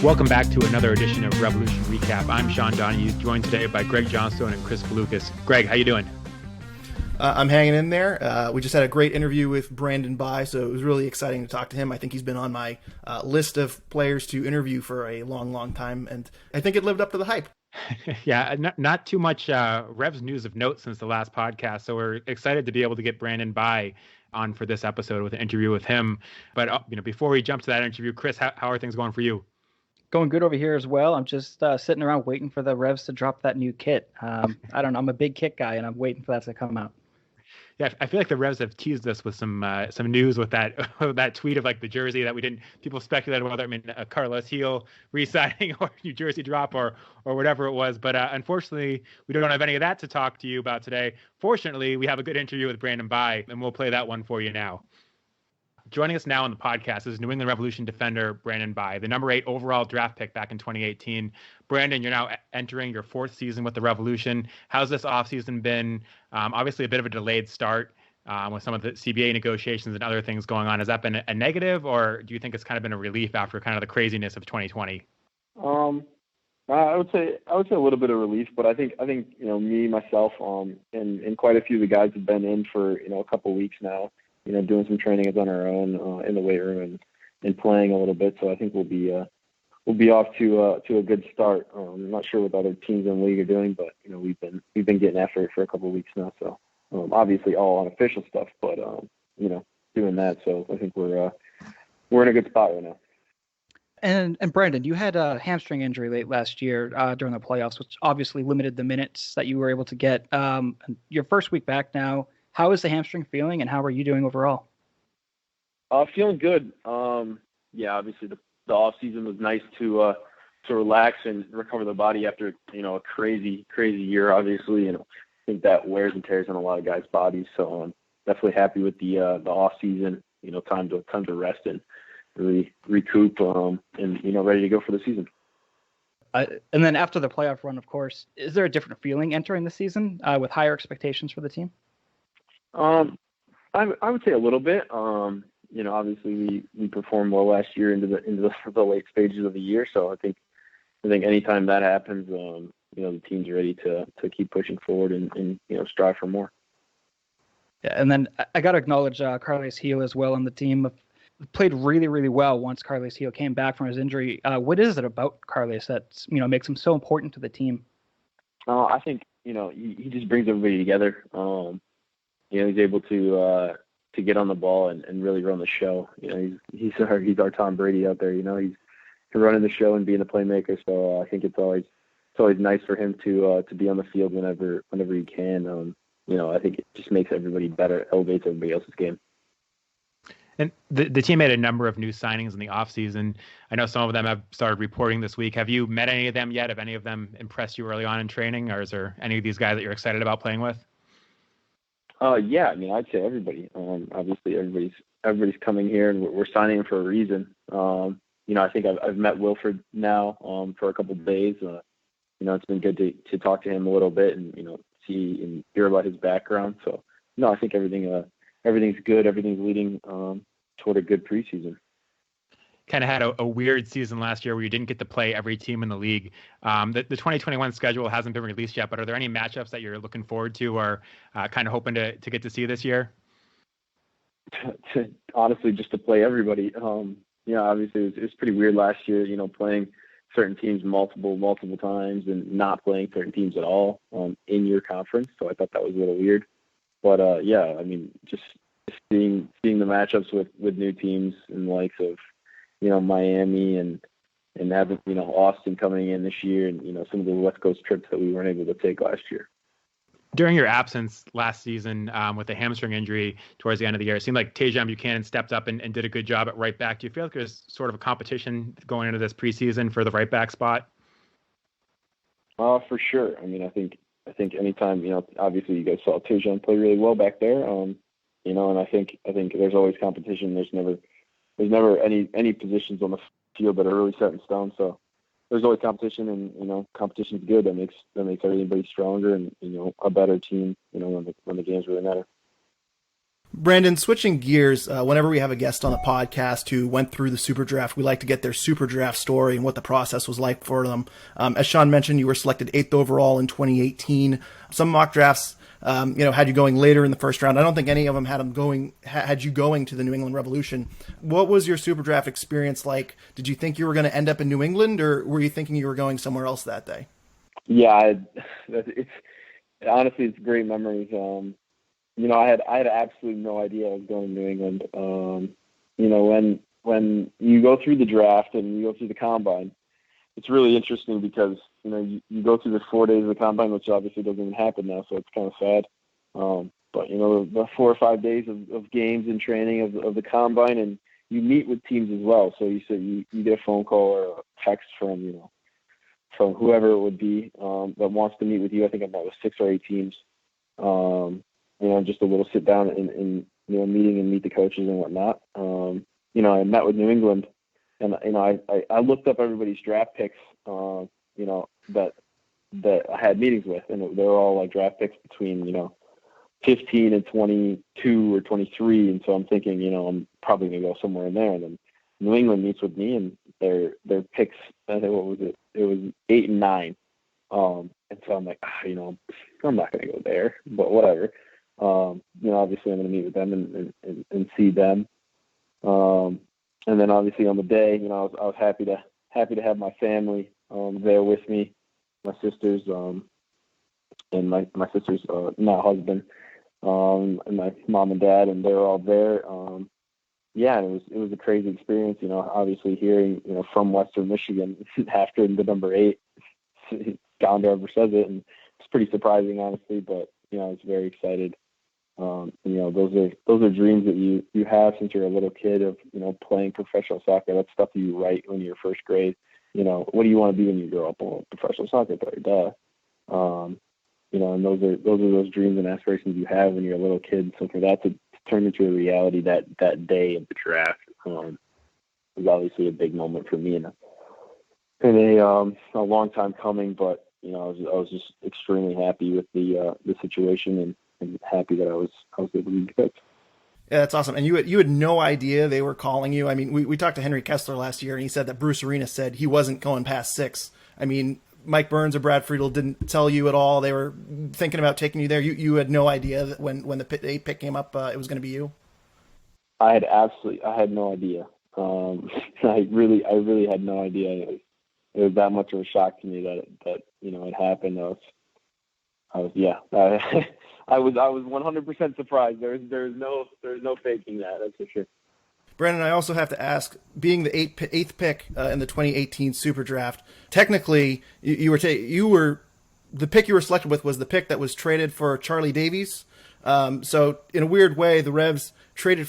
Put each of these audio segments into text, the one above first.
Welcome back to another edition of Revolution Recap. I'm Sean Donahue, joined today by Greg Johnstone and Chris Kalukas. Greg, how you doing? I'm hanging in there. We just had a great interview with Brandon Bye, so it was really exciting to talk to him. I think he's been on my list of players to interview for a long, long time, and I think it lived up to the hype. Yeah, not too much Revs news of note since the last podcast, so we're excited to be able to get Brandon Bye on for this episode with an interview with him. But before we jump to that interview, Chris, how are things going for you? Going good over here as well. I'm just sitting around waiting for the Revs to drop that new kit. I don't know. I'm a big kit guy, and I'm waiting for that to come out. Yeah, I feel like the Revs have teased us with some news with that that tweet of like the jersey that we didn't. People speculated whether a Carlos Gil re-signing or New Jersey drop or whatever it was. But unfortunately, we don't have any of that to talk to you about today. Fortunately, we have a good interview with Brandon Bye, and we'll play that one for you now. Joining us now on the podcast is New England Revolution defender Brandon Bye, the number 8 overall draft pick back in 2018. Brandon, you're now entering your 4th season with the Revolution. How's this offseason been? Obviously, a bit of a delayed start with some of the CBA negotiations and other things going on. Has that been a negative, or do you think it's kind of been a relief after kind of the craziness of 2020? I would say a little bit of relief, but I think me myself and quite a few of the guys have been in for a couple of weeks now. Doing some training on our own in the weight room and playing a little bit. So I think we'll be off to a good start. I'm not sure what other teams in the league are doing, but we've been getting after it for a couple of weeks now. So obviously all unofficial stuff, but doing that. So I think we're in a good spot right now. And Brandon, you had a hamstring injury late last year during the playoffs, which obviously limited the minutes that you were able to get. Your first week back now. How is the hamstring feeling, and how are you doing overall? Feeling good. Obviously the off season was nice to relax and recover the body after a crazy year. Obviously, I think that wears and tears on a lot of guys' bodies. So I'm definitely happy with the off season. Time to rest and really recoup and ready to go for the season. And then after the playoff run, of course, is there a different feeling entering the season with higher expectations for the team? I would say a little bit. Obviously we performed well last year into the late stages of the year. So I think anytime that happens, the team's ready to keep pushing forward and strive for more. Yeah, and then I got to acknowledge Carlos Gil as well on the team. Played really, really well once Carlos Gil came back from his injury. What is it about Carlos that makes him so important to the team? I think he just brings everybody together. He's able to get on the ball and really run the show. He's our Tom Brady out there. He's running the show and being a playmaker. So I think it's always nice for him to be on the field whenever he can. I think it just makes everybody better, elevates everybody else's game. And the team made a number of new signings in the offseason. I know some of them have started reporting this week. Have you met any of them yet? Have any of them impressed you early on in training, or is there any of these guys that you're excited about playing with? Yeah, I'd say everybody. Obviously, everybody's coming here, and we're signing for a reason. I think I've met Wilfred now for a couple of days. It's been good to talk to him a little bit and see and hear about his background. So I think everything's good. Everything's leading toward a good preseason. Kind of had a weird season last year where you didn't get to play every team in the league. The 2021 schedule hasn't been released yet, but are there any matchups that you're looking forward to or kind of hoping to get to see this year? Honestly, just to play everybody. Obviously it was pretty weird last year, playing certain teams multiple times and not playing certain teams at all in your conference. So I thought that was a little weird. But just seeing the matchups with new teams in the likes of Miami and having, Austin coming in this year and, some of the West Coast trips that we weren't able to take last year. During your absence last season with the hamstring injury towards the end of the year, it seemed like Tajon Buchanan stepped up and did a good job at right back. Do you feel like there's sort of a competition going into this preseason for the right back spot? For sure. I think anytime, obviously you guys saw Tajon play really well back there, and I think there's always competition. There's never any positions on the field that are really set in stone. So there's always competition, and competition's good. That makes everybody stronger and a better team. When the games really matter. Brandon, switching gears, whenever we have a guest on the podcast who went through the Super Draft, we like to get their Super Draft story and what the process was like for them. As Sean mentioned, you were selected 8th overall in 2018. Some mock drafts, had you going later in the first round. I don't think any of them had you going to the New England Revolution. What was your Super Draft experience like? Did you think you were going to end up in New England, or were you thinking you were going somewhere else that day? Yeah, it's great memories. I had absolutely no idea I was going to New England. When you go through the draft and you go through the combine, it's really interesting because, you go through the 4 days of the combine, which obviously doesn't even happen now, so it's kind of sad. But the 4 or 5 days of games and training of the combine, and you meet with teams as well. So you said you get a phone call or a text from whoever it would be that wants to meet with you. I think I met with 6 or 8 teams. Just a little sit down and meeting and meet the coaches and whatnot. I met with New England, and I looked up everybody's draft picks. That I had meetings with, and they were all like draft picks between 15 and 22 or 23, and so I'm thinking I'm probably gonna go somewhere in there. And then New England meets with me, and their picks, I think, what was it? It was 8 and 9. And so I'm like, I'm not gonna go there, but whatever. Obviously I'm gonna meet with them and see them. And then obviously on the day, I was happy to have my family there with me, my sisters, and my sister's now husband, and my mom and dad, and they were all there. And it was a crazy experience, obviously hearing, from Western Michigan after the number 8, Gondar ever says it, and it's pretty surprising, honestly, but, I was very excited. Those are dreams that you have since you're a little kid of, playing professional soccer. That's stuff you write when you're first grade. What do you want to be when you grow up? Well, professional soccer player, duh. And those are those dreams and aspirations you have when you're a little kid. So for that to turn into a reality that day of the draft was obviously a big moment for me and a long time coming. But I was just extremely happy with the situation and happy that I was able to get picked. Yeah, that's awesome. And you had no idea they were calling you. I mean, we talked to Henry Kessler last year, and he said that Bruce Arena said he wasn't going past 6. I mean, Mike Burns or Brad Friedel didn't tell you at all. They were thinking about taking you there. You had no idea that when the 8 pick came up, it was going to be you. I had no idea. I really had no idea. It was that much of a shock to me that it happened. I was 100% surprised. There's no faking that. That's for sure. Brandon, I also have to ask, being the 8th pick in the 2018 Super Draft, technically you were the pick you were selected with was the pick that was traded for Charlie Davies. So in a weird way, the Revs traded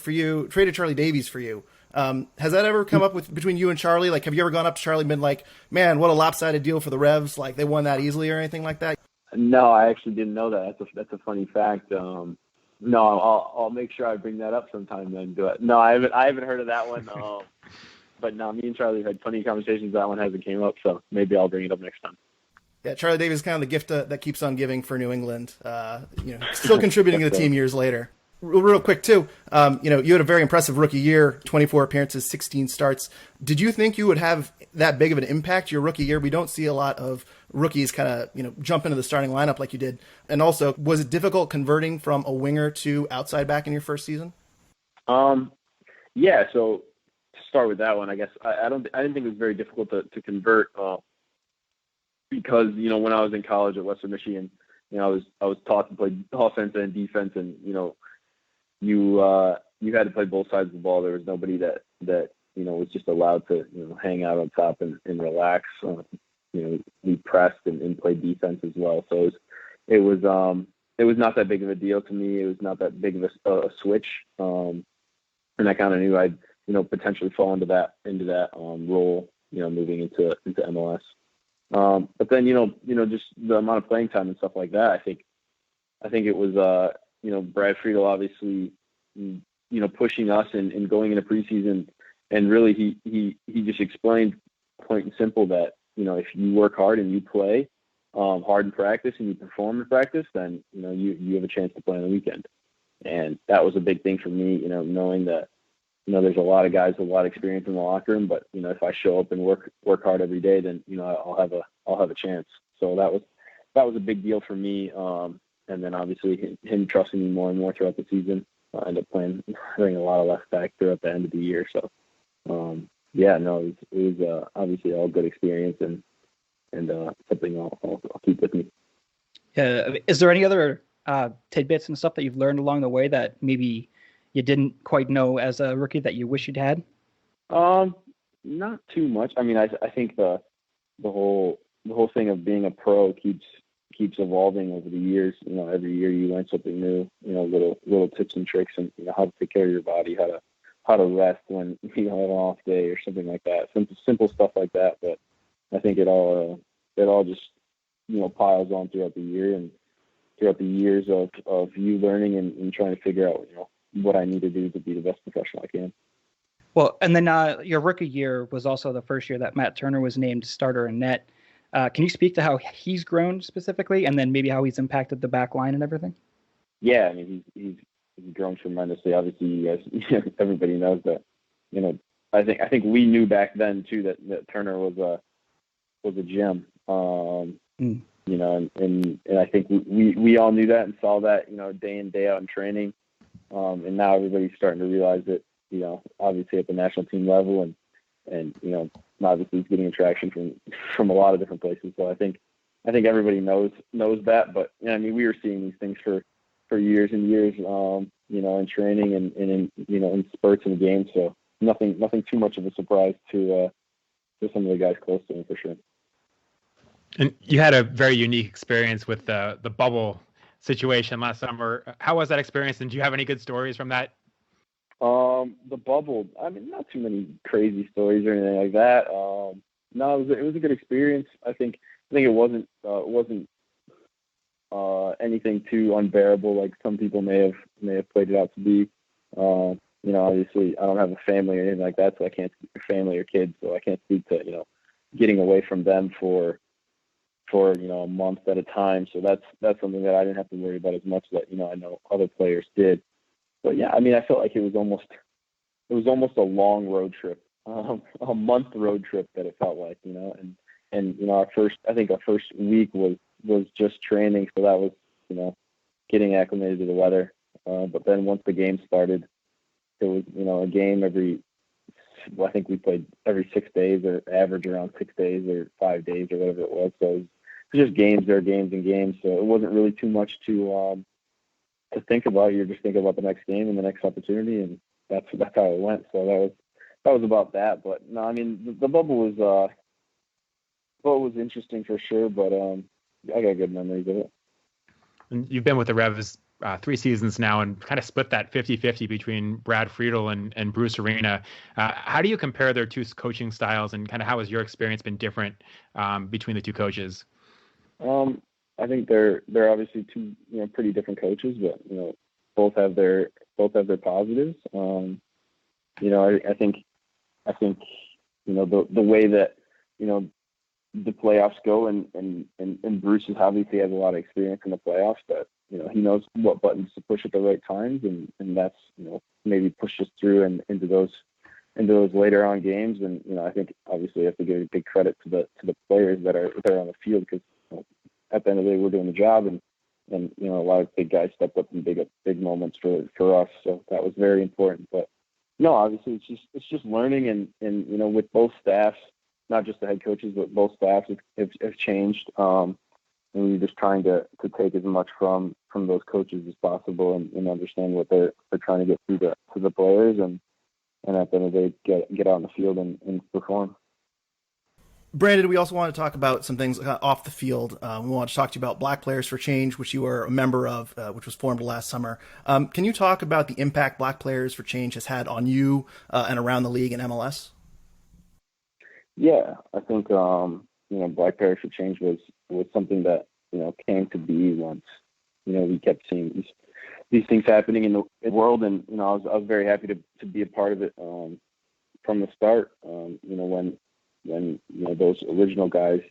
Charlie Davies for you. Has that ever come up between you and Charlie? Like, have you ever gone up to Charlie and been like, man, what a lopsided deal for the Revs? Like, they won that easily or anything like that? No, I actually didn't know that. That's a funny fact. No, I'll make sure I bring that up sometime then. No, I haven't heard of that one. But no, me and Charlie have had funny conversations. That one hasn't came up, so maybe I'll bring it up next time. Yeah, Charlie Davies is kind of the gift that keeps on giving for New England. Still contributing to the team years later. Real quick too, you had a very impressive rookie year, 24 appearances, 16 starts. Did you think you would have that big of an impact your rookie year? We don't see a lot of rookies kind of, jump into the starting lineup like you did. And also, was it difficult converting from a winger to outside back in your first season? Yeah. So to start with that one, I guess I didn't think it was very difficult to convert because when I was in college at Western Michigan, I was taught to play offense and defense, and you had to play both sides of the ball. There was nobody that was just allowed to hang out on top and relax. We pressed and played defense as well. So it was not that big of a deal to me. It was not that big of a switch, and I kind of knew I'd potentially fall into that role moving into MLS. But then just the amount of playing time and stuff like that. I think it was Brad Friedel obviously pushing us and going into preseason, and really he just explained point and simple that if you work hard and you play hard in practice and you perform in practice, then you have a chance to play on the weekend. And that was a big thing for me, knowing that, there's a lot of guys with a lot of experience in the locker room, but, if I show up and work hard every day, then, I'll have a chance. So that was a big deal for me. And then obviously him trusting me more and more throughout the season. I ended up playing a lot of left back throughout the end of the year. So, it was obviously all good experience and something I'll keep with me. Is there any other tidbits and stuff that you've learned along the way that maybe you didn't quite know as a rookie that you wish you'd had? Not too much. I mean, I think the whole thing of being a pro keeps evolving over the years. Every year you learn something new. Little tips and tricks, and how to take care of your body, how to rest when you have an off day or something like that. Simple stuff like that. But I think it all just piles on throughout the year and throughout the years of you learning and trying to figure out what I need to do to be the best professional I can. Well, and then your rookie year was also the first year that Matt Turner was named starter in net. Can you speak to how he's grown specifically, and then maybe how he's impacted the back line and everything? Yeah, I mean, he's grown tremendously. Obviously, you guys, everybody knows that. I think we knew back then too that Turner was a gem. And I think we all knew that and saw that, day in, day out in training. And now everybody's starting to realize that, obviously at the national team level and obviously he's getting attraction from a lot of different places. So I think everybody knows that, but we were seeing these things for years and years, in training and in spurts in the game. So nothing too much of a surprise to some of the guys close to him for sure. And you had a very unique experience with the bubble situation last summer. How was that experience, and do you have any good stories from that? The bubble, not too many crazy stories or anything like that. No, it was a good experience. I think it wasn't anything too unbearable like some people may have played it out to be. Obviously I don't have a family or anything like that, so I can't speak for family or kids, so I can't speak to getting away from them for a month at a time. So that's something that I didn't have to worry about as much that I know other players did. But yeah, I felt like it was almost a long road trip, a month road trip that it felt like, and our first week was just training. So that was, getting acclimated to the weather. But then once the game started, it was, a game I think we played every 6 days or average around 6 days or 5 days or whatever it was. So it was just games. There are games and games. So it wasn't really too much to think about. You're just thinking about the next game and the next opportunity, and that's how it went. So that was about that. But no, the bubble was interesting for sure. But I got good memories of it. And you've been with the Revs 3 seasons now and kind of split that 50-50 between Brad Friedel and Bruce Arena. How do you compare their two coaching styles, and kind of how has your experience been different between the two coaches? I think they're obviously two pretty different coaches, but both have their positives. I think the way that the playoffs go, and Bruce is obviously has a lot of experience in the playoffs, but he knows what buttons to push at the right times, and that's maybe push us through and into those later on games. And I think obviously you have to give a big credit to the players that are on the field, because at the end of the day we're doing the job, and a lot of big guys stepped up in big moments for us, so that was very important. But no, obviously it's just learning, and with both staffs, not just the head coaches, but both staffs have changed. And we're just trying to take as much from those coaches as possible, and understand what they're trying to get through to the players, and at the end of the day get out on the field and perform. Brandon, we also want to talk about some things off the field. We want to talk to you about Black Players for Change, which you were a member of, which was formed last summer. Can you talk about the impact Black Players for Change has had on you and around the league and MLS? Yeah, I think Black Players for Change was something that came to be once we kept seeing these things happening in the world, and I was very happy to be a part of it from the start. When those original guys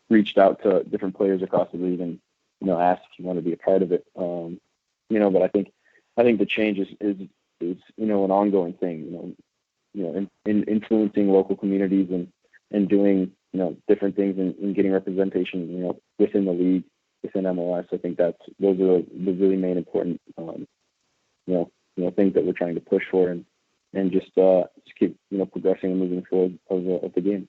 reached out to different players across the league and asked if you want to be a part of it. But I think the change is an ongoing thing. In influencing local communities and doing different things and getting representation within the league, within MLS. I think those are the really main important things that we're trying to push for and just keep progressing and moving forward of the game.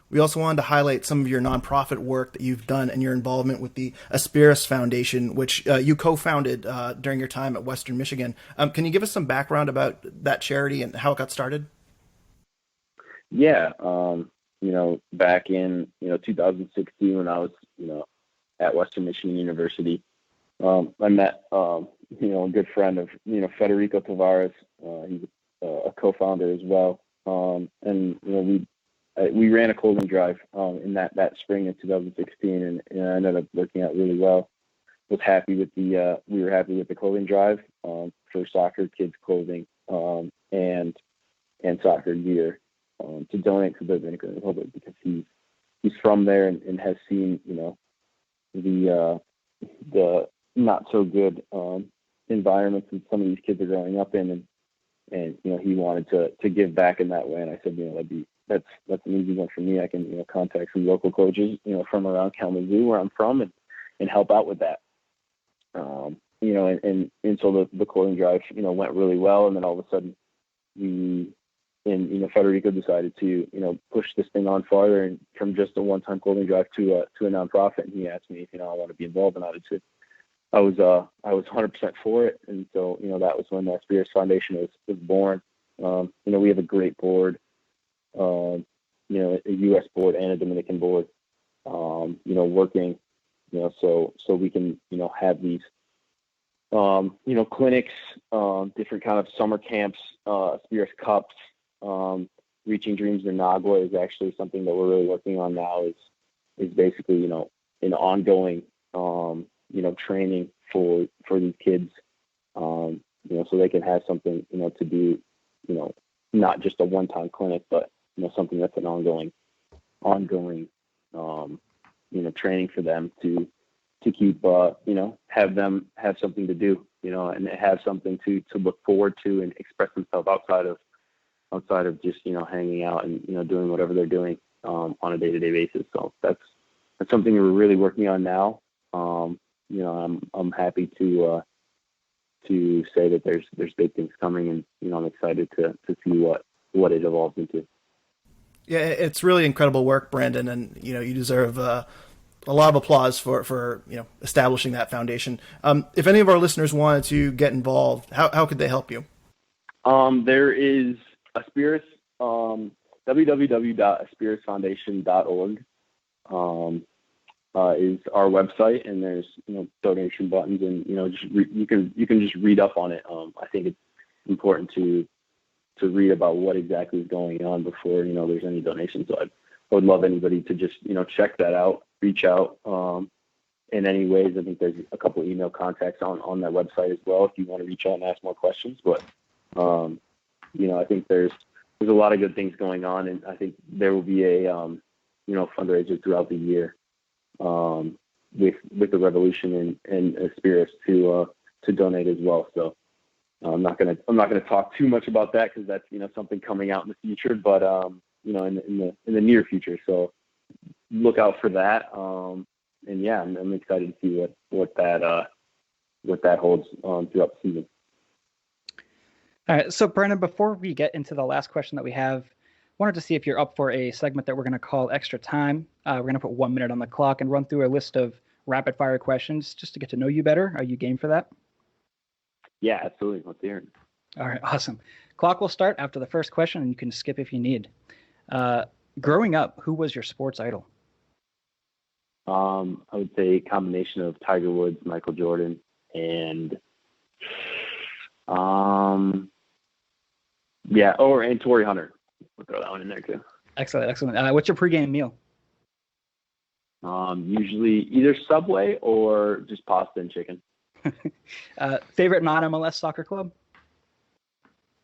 We also wanted to highlight some of your nonprofit work that you've done and your involvement with the Aspirus Foundation, which you co-founded during your time at Western Michigan. Can you give us some background about that charity and how it got started? Yeah, back in 2016 when I was at Western Michigan University, I met a good friend of Federico Tavares. He's a co-founder as well, and we ran a clothing drive in that spring of 2016, and it ended up working out really well. We were happy with the clothing drive for soccer kids clothing and soccer gear to donate to the Dominican Republic, because he's from there and has seen the not so good environments that some of these kids are growing up in, and he wanted to give back in that way. And I said, that's an easy one for me. I can contact some local coaches from around Kalamazoo, where I'm from, and help out with that. And so the clothing drive went really well, and then all of a sudden Federico decided to push this thing on farther, and from just a one-time clothing drive to a nonprofit. And he asked me if I want to be involved, and I was 100% for it. And so that was when the Aspirus Foundation was born. We have a great board, a U.S. board and a Dominican board, working, so we can have these clinics, different kind of summer camps, Aspirus Cups. Reaching Dreams in Nagua is actually something that we're really working on now. Is basically an ongoing training for these kids, so they can have something to do, not just a one-time clinic, but something that's an ongoing training for them to keep have them have something to do, and have something to look forward to and express themselves outside of just hanging out and doing whatever they're doing on a day-to-day basis. So that's something we're really working on now. I'm happy to say that there's big things coming, and I'm excited to see what it evolves into. Yeah, it's really incredible work, Brandon, and you deserve a lot of applause for establishing that foundation. If any of our listeners wanted to get involved, how could they help you? There is Aspirus, www.aspirusfoundation.org is our website, and there's donation buttons, and you can just read up on it. I think it's important to read about what exactly is going on before there's any donations. So I would love anybody to just check that out, reach out in any ways. I think there's a couple of email contacts on that website as well if you want to reach out and ask more questions. But I think there's a lot of good things going on, and I think there will be a fundraiser throughout the year with the Revolution and Aspirus to donate as well. So I'm not gonna talk too much about that, because that's something coming out in the future, but in the near future. So look out for that. And yeah, I'm excited to see what that holds throughout the season. All right, so Brandon, before we get into the last question that we have, wanted to see if you're up for a segment that we're going to call Extra Time. We're going to put 1 minute on the clock and run through a list of rapid fire questions just to get to know you better. Are you game for that? Yeah, absolutely. Let's hear it. All right, awesome. Clock will start after the first question, and you can skip if you need. Growing up, who was your sports idol? I would say a combination of Tiger Woods, Michael Jordan, and and Torrey Hunter. We'll throw that one in there too. Excellent. What's your pregame meal? Usually either Subway or just pasta and chicken. Favorite non-MLS soccer club?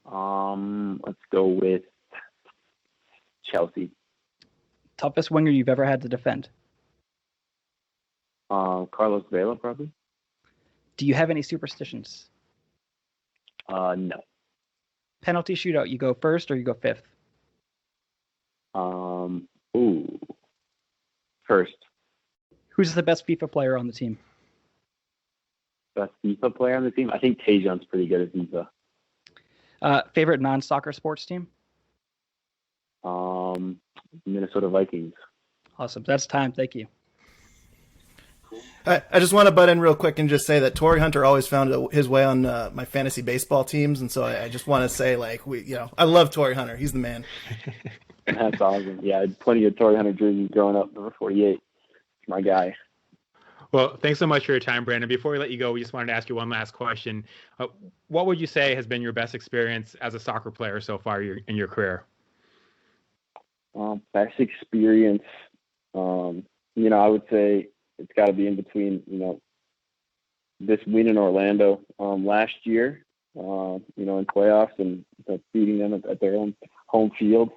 Let's go with Chelsea. Toughest winger you've ever had to defend? Carlos Vela, probably. Do you have any superstitions? No. Penalty shootout, you go first or you go fifth? Ooh. First. Who's the best FIFA player on the team? Best FIFA player on the team? I think Tajon's pretty good at FIFA. Favorite non-soccer sports team? Minnesota Vikings. Awesome. That's time. Thank you. I just want to butt in real quick and just say that Torii Hunter always found his way on my fantasy baseball teams, and so I just want to say, like, I love Torii Hunter. He's the man. That's awesome. Yeah, I had plenty of Torii Hunter jerseys growing up. Number 48. It's my guy. Well, thanks so much for your time, Brandon. Before we let you go, we just wanted to ask you one last question. What would you say has been your best experience as a soccer player so far in your career? Best experience, I would say it's got to be in between, this win in Orlando last year, in playoffs and beating them at their own home field.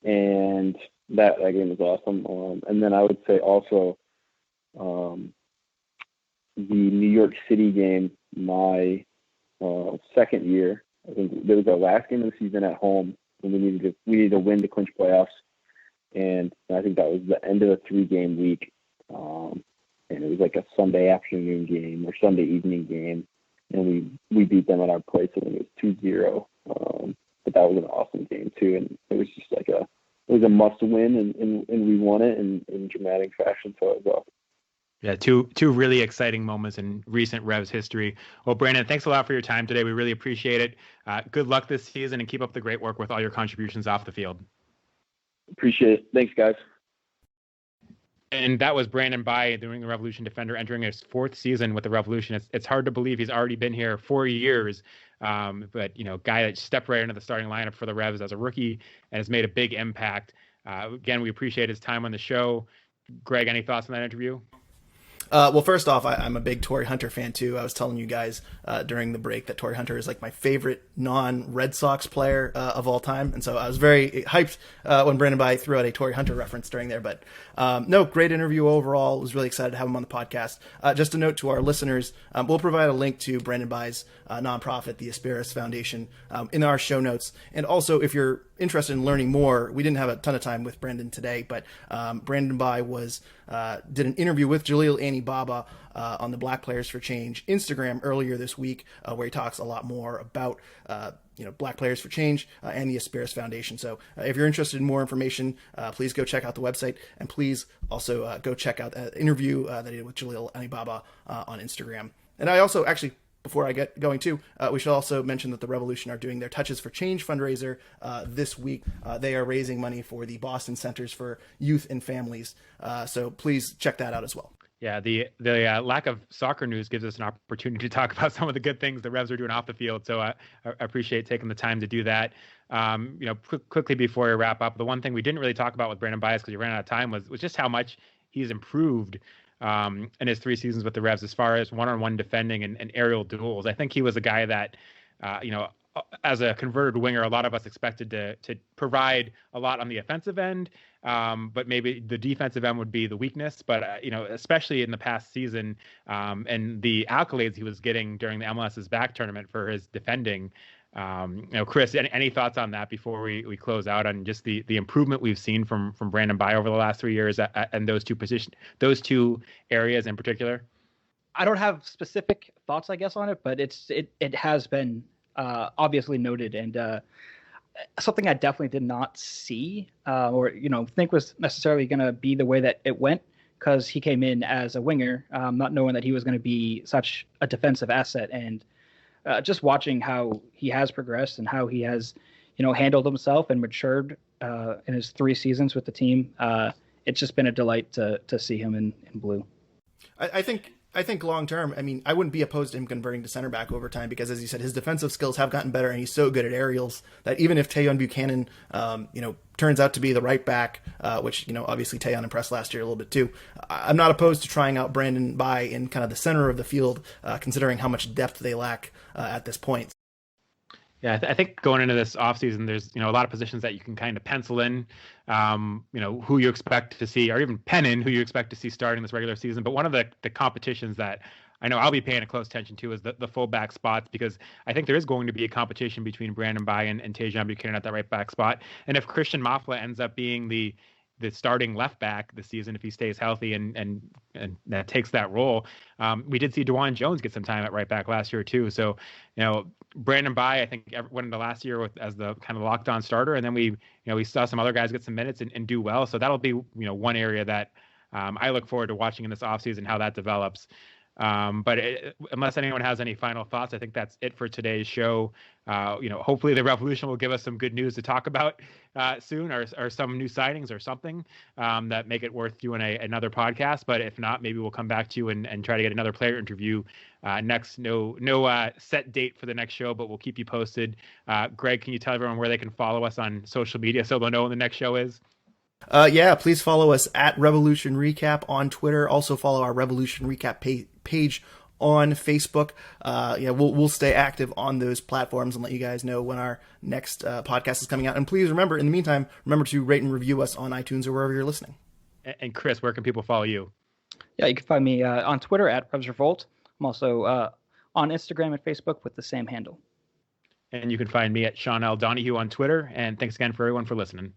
And that game was awesome. And then I would say also the New York City game, my second year. I think there was our last game of the season at home, and we needed to win to clinch playoffs. And I think that was the end of a 3-game week. And it was like a Sunday afternoon game or Sunday evening game. And we beat them at our place. I think it was 2-0. But that was an awesome game too. And it was just like it was a must win, and we won it in dramatic fashion. So it was awesome. Yeah, two really exciting moments in recent Revs history. Well, Brandon, thanks a lot for your time today. We really appreciate it. Good luck this season, and keep up the great work with all your contributions off the field. Appreciate it. Thanks, guys. And that was Brandon Bye, the New England Revolution defender, entering his 4th season with the Revolution. It's hard to believe he's already been here 4 years. But, guy that stepped right into the starting lineup for the Revs as a rookie and has made a big impact. Again, we appreciate his time on the show. Greg, any thoughts on that interview? Well, first off, I'm a big Torii Hunter fan too. I was telling you guys during the break that Torii Hunter is like my favorite non-Red Sox player of all time, and so I was very hyped when Brandon Bye threw out a Torii Hunter reference during there. But no, great interview overall. I was really excited to have him on the podcast. Just a note to our listeners, we'll provide a link to Brandon Bye's nonprofit, the Asperis Foundation, in our show notes. And also, if you're interested in learning more, we didn't have a ton of time with Brandon today, but Brandon Bye did an interview with Jalil Anibaba on the Black Players for Change Instagram earlier this week, where he talks a lot more about Black Players for Change and the Asperis Foundation. So if you're interested in more information, please go check out the website, and please also go check out the interview that he did with Jalil Anibaba on Instagram. And I also actually, before I get going too, we should also mention that the Revolution are doing their Touches for Change fundraiser this week. They are raising money for the Boston Centers for Youth and Families. So please check that out as well. Yeah, the lack of soccer news gives us an opportunity to talk about some of the good things the Revs are doing off the field. So I appreciate taking the time to do that. Quickly before we wrap up, the one thing we didn't really talk about with Brandon Bye, because we ran out of time, was just how much he's improved in his 3 seasons with the Revs as far as one-on-one defending and aerial duels. I think he was a guy that, as a converted winger, a lot of us expected to provide a lot on the offensive end, but maybe the defensive end would be the weakness. But, especially in the past season and the accolades he was getting during the MLS's back tournament for his defending. Chris, any thoughts on that before we close out on just the improvement we've seen from Brandon Bye over the last 3 years and those two areas in particular? I don't have specific thoughts, I guess, on it, but it has been obviously noted, and something I definitely did not see or think was necessarily going to be the way that it went, because he came in as a winger, not knowing that he was going to be such a defensive asset. And just watching how he has progressed and how he has, handled himself and matured in his 3 seasons with the team, it's just been a delight to see him in blue. I think long term, I wouldn't be opposed to him converting to center back over time, because, as you said, his defensive skills have gotten better, and he's so good at aerials that even if Tajon Buchanan, turns out to be the right back, which, obviously Tajon impressed last year a little bit too, I'm not opposed to trying out Brandon Bye in kind of the center of the field, considering how much depth they lack at this point. Yeah, I think going into this offseason, there's a lot of positions that you can kind of pencil in, who you expect to see, or even pen in who you expect to see starting this regular season. But one of the competitions that I know I'll be paying a close attention to is the fullback spots, because I think there is going to be a competition between Brandon Bye and Tajon Buchanan at that right back spot. And if Christian Mafla ends up being the starting left back this season, if he stays healthy and that takes that role, we did see DeJuan Jones get some time at right back last year too. So, Brandon Bye, I think went into last year as the kind of locked on starter, and then we saw some other guys get some minutes and do well. So that'll be one area that I look forward to watching in this offseason, how that develops. But unless anyone has any final thoughts, I think that's it for today's show. Hopefully the Revolution will give us some good news to talk about soon, or some new signings or something that make it worth doing another podcast. But if not, maybe we'll come back to you and try to get another player interview next. No set date for the next show, but we'll keep you posted. Greg, can you tell everyone where they can follow us on social media so they'll know when the next show is? Yeah, please follow us at Revolution Recap on Twitter. Also follow our Revolution Recap page on Facebook. We'll stay active on those platforms and let you guys know when our next podcast is coming out. And please remember, in the meantime, remember to rate and review us on iTunes or wherever you're listening. And Chris, where can people follow you? Yeah, you can find me on Twitter at RevsRevolt. I'm also on Instagram and Facebook with the same handle. And you can find me at Sean L. Donahue on Twitter. And thanks again for everyone for listening.